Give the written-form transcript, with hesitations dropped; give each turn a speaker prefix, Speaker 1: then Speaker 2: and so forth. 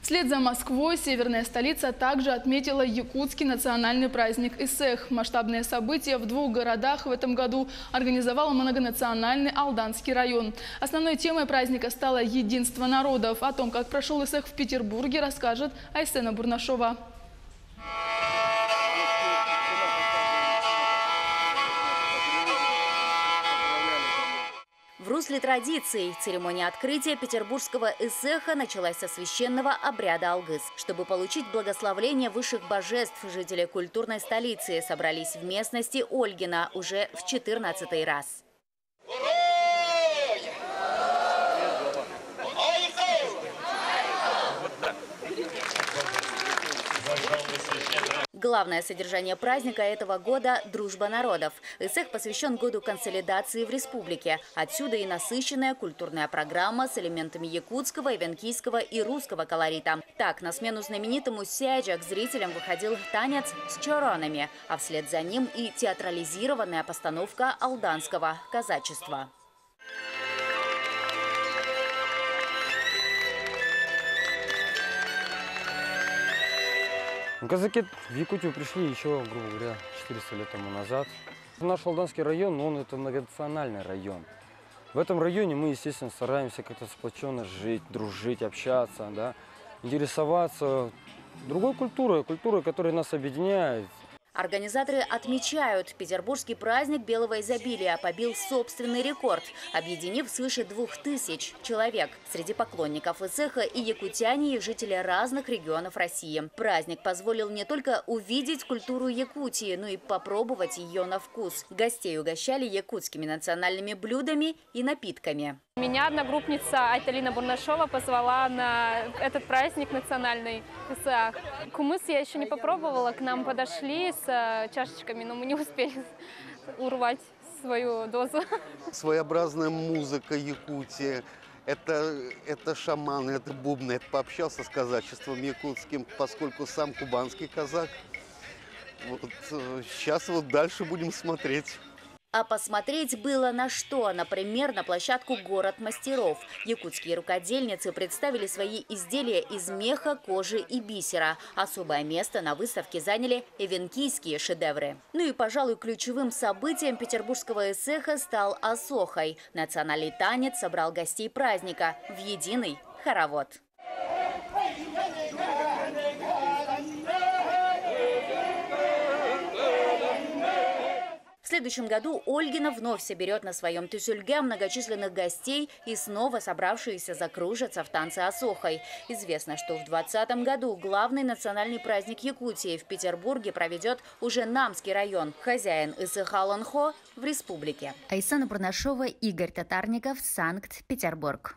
Speaker 1: Вслед за Москвой северная столица также отметила якутский национальный праздник Исэх. Масштабное событие в двух городах в этом году организовал многонациональный Алданский район. Основной темой праздника стало единство народов. О том, как прошел Исэх в Петербурге, расскажет Айсена Бурнашова.
Speaker 2: В русле традиций церемония открытия петербургского Исэха началась со священного обряда Алгыс. Чтобы получить благословление высших божеств, жители культурной столицы собрались в местности Ольгина уже в 14-й раз. Главное содержание праздника этого года – дружба народов. Исэх посвящен году консолидации в республике. Отсюда и насыщенная культурная программа с элементами якутского, эвенкийского и русского колорита. Так, на смену знаменитому сяджа к зрителям выходил танец с чоронами, а вслед за ним и театрализированная постановка алданского казачества.
Speaker 3: Казаки в Якутию пришли еще, грубо говоря, 400 лет тому назад. Наш Алданский район, он это многонациональный район. В этом районе мы, естественно, стараемся как-то сплоченно жить, дружить, общаться, да, интересоваться другой культурой, которая нас объединяет.
Speaker 2: Организаторы отмечают, петербургский праздник белого изобилия побил собственный рекорд, объединив свыше 2000 человек. Среди поклонников Исэха и якутяне, и жители разных регионов России. Праздник позволил не только увидеть культуру Якутии, но и попробовать ее на вкус. Гостей угощали якутскими национальными блюдами и напитками.
Speaker 4: Меня одногруппница Айталина Бурнашова позвала на этот праздник национальный Исэах. Кумыс я еще не попробовала, к нам подошли с чашечками, но мы не успели урвать свою дозу.
Speaker 5: Своеобразная музыка Якутии. Это шаманы, это бубны. Это пообщался с казачеством якутским, поскольку сам кубанский казак. Вот, сейчас вот дальше будем смотреть.
Speaker 2: А посмотреть было на что. Например, на площадку «Город мастеров». Якутские рукодельницы представили свои изделия из меха, кожи и бисера. Особое место на выставке заняли эвенкийские шедевры. Ну и, пожалуй, ключевым событием петербургского Исэха стал Асохай. Национальный танец собрал гостей праздника в единый хоровод. В следующем году Ольгина вновь соберет на своем тюсюльге многочисленных гостей и снова собравшиеся закружатся в танце Асохай. Известно, что в 2020 году главный национальный праздник Якутии в Петербурге проведет уже Намский район. Хозяин Исэха Аланхо в республике. Айсена Бурнашова, Игорь Татарников, Санкт-Петербург.